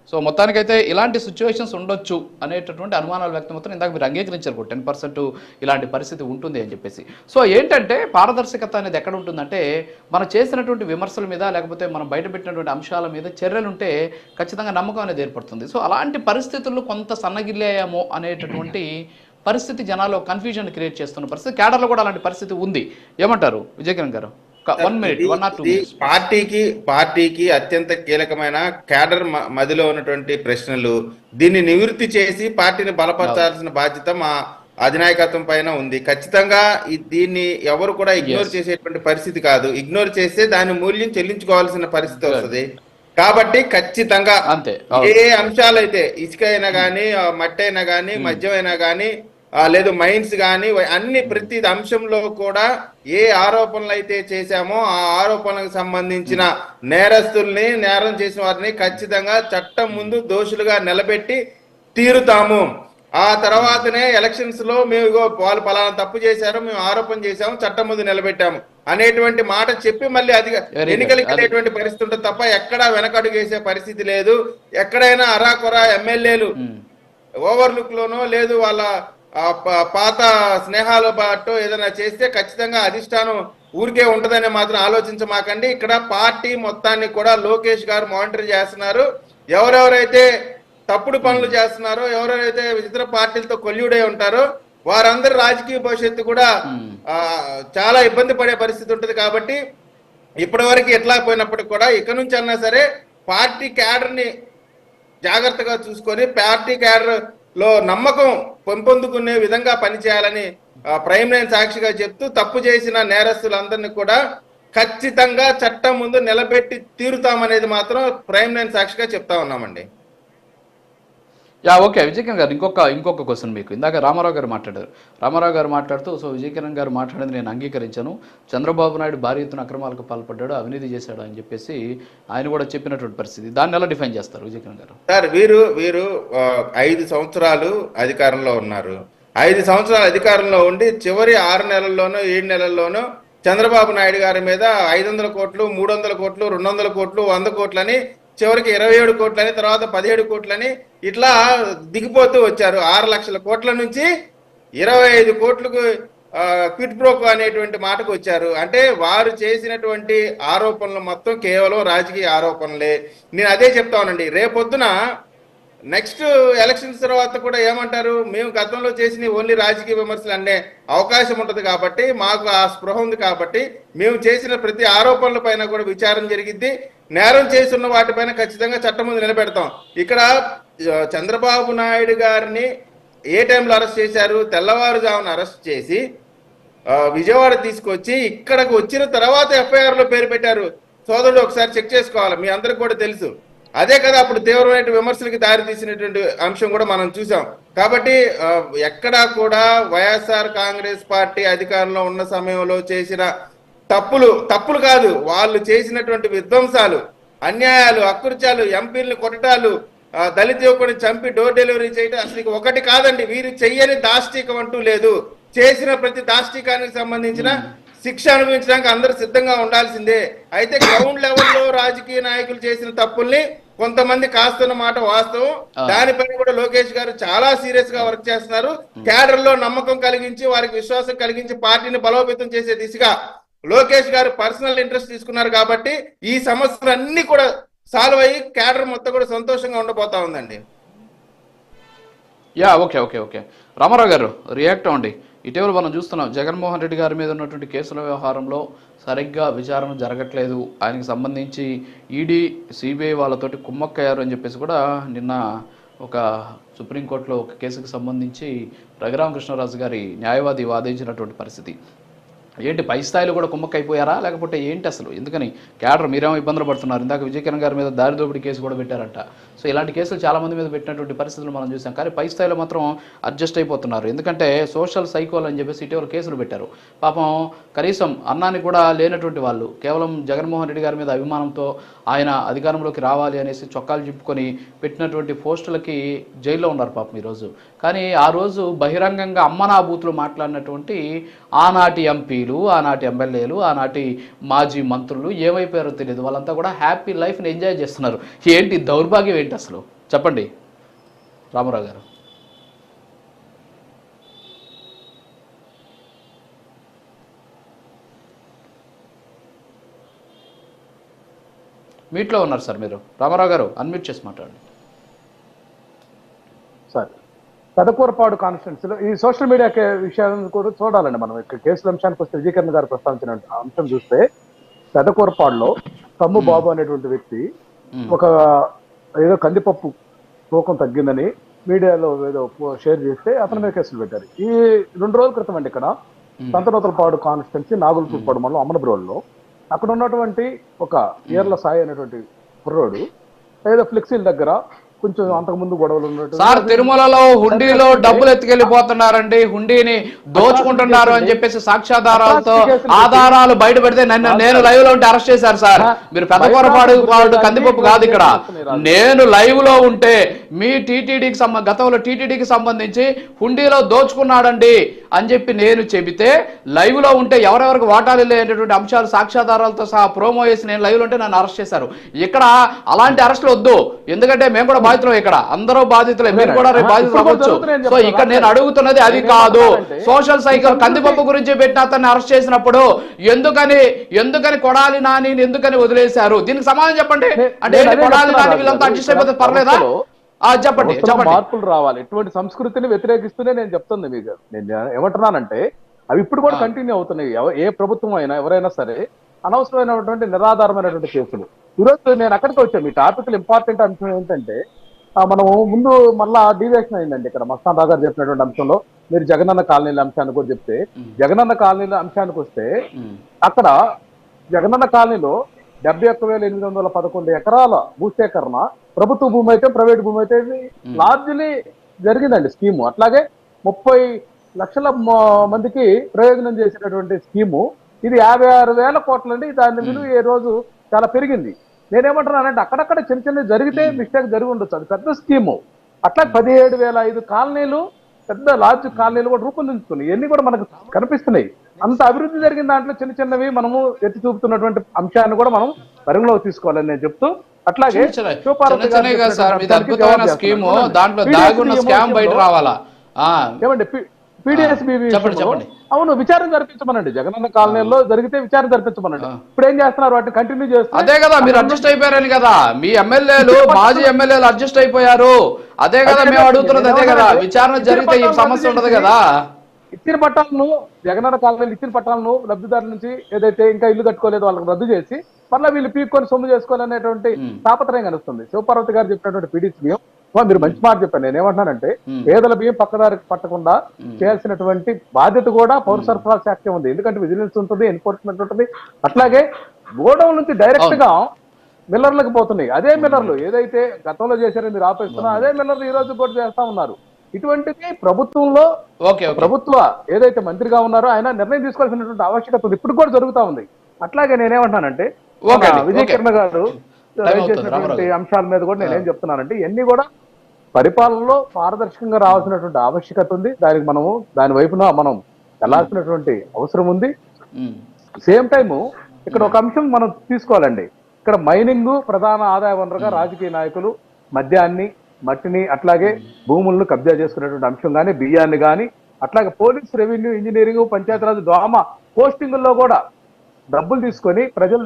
So మొత్తానికైతే ఇలాంటి situations ఉండొచ్చు అనేటటువంటి అనుమానాలు వ్యక్తమవుతున్నాయి. ఇందాక మీరు అంగీకరించారు 10% ఇలాంటి పరిస్థితి ఉంటుంది అని చెప్పేసి. సో ఏంటంటే పారదర్శకత అనేది ఎక్కడ ఉంటుందంటే మనం చేసినటువంటి విమర్శల మీద లేకపోతే మనం బయటపెట్టినటువంటి అంశాల మీద చర్యలుంటే ఖచ్చితంగా నమ్మకం అనేది ఏర్పడుతుంది. సో అలాంటి పరిస్థితుల్లో కొంత సన్నగిల్లేమో అనేటటువంటి పరిస్థితి జనాల్లో కన్ఫ్యూజన్ క్రియేట్ చేస్తున్న పరిస్థితి, క్యాడర్లో కూడా అలాంటి పరిస్థితి ఉంది. ఏమంటారు విజయకిరణ్ గారు? 1 minute 1 or 2 minutes. పార్టీకి అత్యంత కీలకమైన క్యాడర్ మదిలో ఉన్నటువంటి ప్రశ్నలు దీన్ని నివృత్తి చేసి పార్టీని బలపరచాల్సిన బాధ్యత మా అధినాయకత్వం పైన ఉంది. ఖచ్చితంగా దీన్ని ఎవరు కూడా ఇగ్నోర్ చేసేటువంటి పరిస్థితి కాదు. ఇగ్నోర్ చేస్తే దాని మూల్యం చెల్లించుకోవాల్సిన పరిస్థితి వస్తుంది. కాబట్టి ఖచ్చితంగా ఏ అంశాలైతే ఇసుక అయినా కానీ, మట్టి అయినా కానీ, మద్యం అయినా కానీ, లేదు మైన్స్ కానీ, అన్ని ప్రతి అంశంలో కూడా ఏ ఆరోపణలు అయితే చేశామో ఆ ఆరోపణలకు సంబంధించిన నేరస్తుల్ని, నేరం చేసిన వారిని ఖచ్చితంగా చట్టం ముందు దోషులుగా నిలబెట్టి తీరుతాము. ఆ తర్వాతనే ఎలక్షన్స్ లో మేము వాళ్ళు పలానా తప్పు చేశారు, మేము ఆరోపణ చేశాము, చట్టం ముందు నిలబెట్టాము అనేటువంటి మాట చెప్పి మళ్ళీ అది ఎన్నికలకు వెళ్ళేటువంటి పరిస్థితి ఉంటుంది తప్ప ఎక్కడా వెనకడుగు వేసే పరిస్థితి లేదు. ఎక్కడైనా అరాకొరా ఎమ్మెల్యేలు ఓవర్లుక్ లోనో లేదు వాళ్ళ పాత స్నేహాల పాటు ఏదైనా చేస్తే ఖచ్చితంగా అధిష్టానం ఊరికే ఉంటదని మాత్రం ఆలోచించమాకండి. ఇక్కడ పార్టీ మొత్తాన్ని కూడా లోకేష్ గారు మానిటర్ చేస్తున్నారు. ఎవరెవరైతే తప్పుడు పనులు చేస్తున్నారో, ఎవరెవరైతే ఇతర పార్టీలతో కొల్యూడై ఉంటారో వారందరి రాజకీయ భవిష్యత్తు కూడా చాలా ఇబ్బంది పడే పరిస్థితి ఉంటుంది. కాబట్టి ఇప్పటి వరకు ఎట్లా పోయినప్పటికీ కూడా ఇక నుంచి అన్నా సరే పార్టీ క్యాడర్ ని జాగ్రత్తగా చూసుకొని పార్టీ క్యాడర్ లో నమ్మకం పెంపొందుకునే విధంగా పనిచేయాలని ప్రైమ్ లైన్ సాక్షిగా చెప్తూ తప్పు చేసిన నేరస్తులందరినీ కూడా ఖచ్చితంగా చట్టం ముందు నిలబెట్టి తీరుతామనేది మాత్రం ప్రైమ్ లైన్ సాక్షిగా చెప్తా ఉన్నామండి. ఓకే విజయకిరణ్ గారు, ఇంకొక క్వశ్చన్ మీకు. ఇందాక రామారావు గారు మాట్లాడుతూ సో విజయకిరణ్ గారు మాట్లాడేది నేను అంగీకరించాను. చంద్రబాబు నాయుడు భారీ ఎత్తున అక్రమాలకు పాల్పడ్డాడు, అవినీతి చేశాడు అని చెప్పేసి ఆయన కూడా చెప్పినటువంటి పరిస్థితి. దాన్ని ఎలా డిఫైన్ చేస్తారు విజయకిరణ్ గారు? సార్ వీరు 5 సంవత్సరాలు అధికారంలో ఉన్నారు. 5 సంవత్సరాలు అధికారంలో ఉండి చివరి 6 నెలల్లోనో 7 నెలల్లోనో చంద్రబాబు నాయుడు గారి మీద 500 కోట్లు, 300 కోట్లు, 200 కోట్లు, 100 కోట్లని, చివరికి 27 కోట్లని, తర్వాత 17 కోట్లని ఇట్లా దిగిపోతూ వచ్చారు. 6 లక్షల కోట్ల నుంచి 25 కోట్లకు క్విట్ ప్రోకో అనేటువంటి మాటకు వచ్చారు. అంటే వారు చేసినటువంటి ఆరోపణలు మొత్తం కేవలం రాజకీయ ఆరోపణలే. నేను అదే చెప్తానండి, రేపొద్దున నెక్స్ట్ ఎలక్షన్స్ తర్వాత కూడా ఏమంటారు, మేము గతంలో చేసిన ఓన్లీ రాజకీయ విమర్శలు అనే అవకాశం ఉంటుంది. కాబట్టి మాకు ఆ స్పృహ ఉంది. కాబట్టి మేము చేసిన ప్రతి ఆరోపణల పైన కూడా విచారణ జరిగిద్ది. నేరం చేస్తున్న వాటిపైన ఖచ్చితంగా చట్టం ముందు నిలబెడతాం. ఇక్కడ చంద్రబాబు నాయుడు గారిని ఏ టైంలో అరెస్ట్ చేశారు? తెల్లవారుజామున అరెస్ట్ చేసి విజయవాడ తీసుకొచ్చి ఇక్కడికి వచ్చిన తర్వాత ఎఫ్ఐఆర్ లో పేరు పెట్టారు. సోదరుడు ఒకసారి చెక్ చేసుకోవాలి, మీ అందరికి కూడా తెలుసు. అదే కదా అప్పుడు తీవ్రమైన విమర్శలకి దారి తీసినటువంటి అంశం కూడా మనం చూసాం. కాబట్టి ఎక్కడా కూడా వైఎస్ఆర్ కాంగ్రెస్ పార్టీ అధికారంలో ఉన్న సమయంలో చేసిన తప్పులు కాదు, వాళ్ళు చేసినటువంటి విధ్వంసాలు, అన్యాయాలు, అకృత్యాలు, ఎంపీలను కొట్టడాలు, దళిత యువకుని చంపి డోర్ డెలివరీ చేయడం అసలు ఒకటి కాదండి. వీరు చెయ్యని దాష్టికం అంటూ లేదు. చేసిన ప్రతి దాష్టికానికి సంబంధించిన శిక్ష అనుభవించడానికి అందరూ సిద్ధంగా ఉండాల్సిందే. అయితే గ్రౌండ్ లెవెల్లో రాజకీయ నాయకులు చేసిన తప్పుల్ని కొంతమంది కాస్తున్న మాట వాస్తవం. దానిపైన కూడా లోకేష్ గారు చాలా సీరియస్ గా వర్క్ చేస్తున్నారు. క్యాడర్ లో నమ్మకం కలిగించి వారికి విశ్వాసం కలిగించి పార్టీని బలోపేతం చేసే దిశగా లోకేష్ గారు పర్సనల్ ఇంట్రెస్ట్ తీసుకున్నారు. కాబట్టి ఈ సమస్యలన్నీ కూడా సాల్వ్ అయ్యి క్యాడర్ మొత్తం కూడా సంతోషంగా ఉండబోతా ఉందండి. ఓకే రామారావు గారు రియాక్ట్ అవ్వండి. ఇటీవల మనం చూస్తున్నాం జగన్మోహన్ రెడ్డి గారి మీద ఉన్నటువంటి కేసుల వ్యవహారంలో సరిగ్గా విచారణ జరగట్లేదు, ఆయనకు సంబంధించి ఈడీ సిబిఐ వాళ్ళతోటి కుమ్మక్కయ్యారు అని చెప్పేసి కూడా నిన్న ఒక సుప్రీంకోర్టులో ఒక కేసుకు సంబంధించి రఘురామకృష్ణరాజు గారి న్యాయవాది వాదించినటువంటి పరిస్థితి. ఏంటి పై స్థాయిలో కూడా కుమ్మక్కైపోయారా లేకపోతే ఏంటి అసలు? ఎందుకని క్యాడర్ మీరేమో ఇబ్బందులు పడుతున్నారు? ఇందాక విజయకిరణ్ గారి మీద దారి దోపిడీ కేసు కూడా పెట్టారంట. సో ఇలాంటి కేసులు చాలామంది మీద పెట్టినటువంటి పరిస్థితులు మనం చూసాం. కానీ పై స్థాయిలో మాత్రం అడ్జస్ట్ అయిపోతున్నారు. ఎందుకంటే సోషల్ సైకోల్ అని చెప్పేసి ఇటీవల కేసులు పెట్టారు. పాపం కనీసం అన్నాన్ని కూడా లేనటువంటి వాళ్ళు కేవలం జగన్మోహన్ రెడ్డి గారి మీద అభిమానంతో ఆయన అధికారంలోకి రావాలి అనేసి చొక్కాలు చింపుకొని పెట్టినటువంటి పోస్టులకి జైల్లో ఉన్నారు పాపం ఈరోజు. కానీ ఆ రోజు బహిరంగంగా అమ్మనా బూతులు మాట్లాడినటువంటి ఆనాటి ఎంపీలు, ఆనాటి ఎమ్మెల్యేలు, ఆనాటి మాజీ మంత్రులు ఏమైపోయారో తెలియదు. వాళ్ళంతా కూడా హ్యాపీ లైఫ్ని ఎంజాయ్ చేస్తున్నారు. ఏంటి దౌర్భాగ్యం ఏంటి అసలు? చెప్పండి రామారావు గారు. మీట్లో ఉన్నారు సార్ మీరు. రామారావు గారు అన్మ్యూట్ చేసి మాట్లాడండి సార్. పెదకూరపాడు కాన్స్టిట్యున్సీలో ఈ సోషల్ మీడియా విషయాలను కూడా చూడాలండి మనం. ఇక్కడ కేసుల అంశానికి వస్తే విజయకరణ గారు ప్రస్తావించిన అంశం చూస్తే పెదకూరపాడులో తమ్ము బాబు అనేటువంటి వ్యక్తి ఒక ఏదో కందిపప్పు తూకం తగ్గిందని మీడియాలో ఏదో షేర్ చేస్తే అతని మీద కేసులు పెట్టారు. ఈ 2 రోజుల క్రితం అండి ఇక్కడ సంతనూతలపాడు కాన్స్టిట్యున్సీ నాగులపూడిపాడు మండలం అమనబ్రోల్లో అక్కడ ఉన్నటువంటి ఒక ఈర్ల సాయి అనేటువంటి కుర్రోడు ఏదో ఫ్లెక్సీల దగ్గర కొంచెం అంతకుముందు గొడవలు ఉన్నట్టు సార్ తిరుమలలో హుండీలో డబ్బులు ఎత్తుకెళ్లిపోతున్నారండి, హుండీని దోచుకుంటున్నారు అని చెప్పేసి సాక్ష్యాధారాలతో ఆధారాలు బయట పెడితే నేను లైవ్ లో ఉంటే అరెస్ట్ చేశారు సార్. మీరు పెదకూరపాడు కందిపప్పు కాదు ఇక్కడ. నేను లైవ్ లో ఉంటే మీ టీటీడీకి గతంలో టీటీడీకి సంబంధించి హుండీలో దోచుకున్నాడండి అని చెప్పి నేను చెబితే లైవ్ లో ఉంటే ఎవరెవరికి వాటాలు లేనటువంటి అంశాలు సాక్ష్యాధారాలతో సహా ప్రోమో చేసి నేను లైవ్ లో ఉంటే నన్ను అరెస్ట్ చేశారు. ఇక్కడ అలాంటి అరెస్టులు వద్దు, ఎందుకంటే మేము కూడా బాధితులు, ఇక్కడ అందరూ బాధితులే, మీరు కూడా బాధితులు అవ్వచ్చు. సో ఇక్కడ నేను అడుగుతున్నది అది కాదు. సోషల్ సైకిల్ కందిపప్పు గురించి పెట్టిన అతన్ని అరెస్ట్ చేసినప్పుడు ఎందుకని కొడాలి నాని ఎందుకని వదిలేశారు? దీనికి సమాధానం చెప్పండి. అంటే కొడాలి నాని వీళ్ళంతా అడ్జస్ట్ అయిపోతే పర్లేదా? చెప్పండి. మార్పులు రావాలి. ఎటువంటి సంస్కృతిని వ్యతిరేకిస్తూనే నేను చెప్తుంది మీకు. నేను ఏమంటున్నానంటే అవి ఇప్పుడు కూడా కంటిన్యూ అవుతున్నాయి. ఏ ప్రభుత్వం అయినా ఎవరైనా సరే అనవసరమైనటువంటి నిరాధారమైనటువంటి కేసులు. ఈరోజు నేను అక్కడికి వచ్చాను. మీ టాపిక్ ఇంపార్టెంట్ అంశం ఏంటంటే మనము ముందు మళ్ళా డీవియేషన్ అయిందండి. ఇక్కడ మస్తాన్ రావు గారు చెప్పినటువంటి అంశంలో మీరు జగనన్న కాలనీల అంశాన్ని కూడా చెప్తే, జగనన్న కాలనీల అంశానికి వస్తే అక్కడ జగనన్న కాలనీలో 71,811 ఎకరాల భూసేకరణ ప్రభుత్వ భూమి అయితే ప్రైవేట్ భూమి అయితే లార్జ్లీ జరిగిందండి స్కీము. అట్లాగే 30 లక్షల మందికి ప్రయోజనం చేసినటువంటి స్కీము. ఇది 56,000 కోట్లండి. దాని విలువ ఈ రోజు చాలా పెరిగింది. నేనేమంటున్నానంటే అక్కడక్కడ చిన్న చిన్న జరిగితే మిస్టేక్ జరిగి ఉండొచ్చు, అది పెద్ద స్కీము. అట్లా 17,005 కాలనీలు పెద్ద లార్జ్ కాలనీలు కూడా రూపొందించుకున్నాయి. ఇవన్నీ కూడా మనకు కనిపిస్తున్నాయి. అంత అభివృద్ధి జరిగిన దాంట్లో చిన్న చిన్నవి మనము ఎత్తి చూపుతున్నటువంటి అంశాన్ని కూడా మనం పరిగణలోకి తీసుకోవాలని నేను చెప్తూ, అట్లాగే ఏమండి అవును విచారణ జరిపించమనండి. జగనన్న కాలనీలో జరిగితే విచారణ జరిపించమనండి. ఇప్పుడు ఏం చేస్తున్నారు? వాటిని కంటిన్యూ చేస్తున్నారు. అదే కదా మీరు అడ్జస్ట్ అయిపోయారని కదా, మీ ఎమ్మెల్యేలు మాజీ ఎమ్మెల్యేలు అడ్జస్ట్ అయిపోయారు. అదే కదా మేము అడుగుతున్నది. అదే కదా విచారణ జరిగితే ఈ సమస్య ఉండదు కదా. ఇచ్చిన పట్టాలను జగనన్న కాలనీలు ఇచ్చిన పట్టాలను లబ్ధిదారుల నుంచి ఏదైతే ఇంకా ఇల్లు కట్టుకోలేదు వాళ్ళకి రద్దు చేసి మళ్ళీ వీళ్ళు పీక్కొని సొమ్ము చేసుకోవాలనేటువంటి తాపత్రయం కలుస్తుంది. శివపార్వతి గారు చెప్పినటువంటి పీడీసీ బియ్యం మీరు మంచి మాట చెప్పాను. నేను ఏమంటున్నానంటే పేదల బియ్యం పక్కదారికి పట్టకుండా చేయాల్సినటువంటి బాధ్యత కూడా పౌర సరఫరా శాఖ ఉంది. ఎందుకంటే విజిలెన్స్ ఉంటుంది, ఎన్ఫోర్స్మెంట్ ఉంటుంది. అట్లాగే గోడౌన్ నుంచి డైరెక్ట్ గా మిల్లర్లకు పోతున్నాయి. అదే మిల్లర్లు ఏదైతే గతంలో చేశారో మీరు ఆపేస్తున్నా అదే మిల్లర్లు ఈ రోజు కూడా చేస్తా ఉన్నారు. ఇటువంటిది ప్రభుత్వంలో ప్రభుత్వ ఏదైతే మంత్రిగా ఉన్నారో ఆయన నిర్ణయం తీసుకోవాల్సినటువంటి ఆవశ్యకత ఉంది. ఇప్పుడు కూడా జరుగుతా ఉంది. అట్లాగే నేనేమంటానంటే విజయకరణ గారు చేసినటువంటి అంశాల మీద కూడా నేనేం చెప్తున్నానంటే ఇవన్నీ కూడా పరిపాలనలో పారదర్శకంగా రావాల్సినటువంటి ఆవశ్యకత ఉంది. దానికి మనము దాని వైపున మనం వెళ్లాల్సినటువంటి అవసరం ఉంది. సేమ్ టైము ఇక్కడ ఒక అంశం మనం తీసుకోవాలండి. ఇక్కడ మైనింగ్ ప్రధాన ఆదాయ వనరుగా రాజకీయ నాయకులు మద్యాన్ని మట్టిని అట్లాగే భూములను కబ్జా చేసుకునేటువంటి అంశం కానీ బియ్యాన్ని కానీ అట్లాగే పోలీస్ రెవెన్యూ ఇంజనీరింగ్ పంచాయతీరాజ్ దోమ పోస్టింగుల్లో కూడా డబ్బులు తీసుకొని ప్రజలు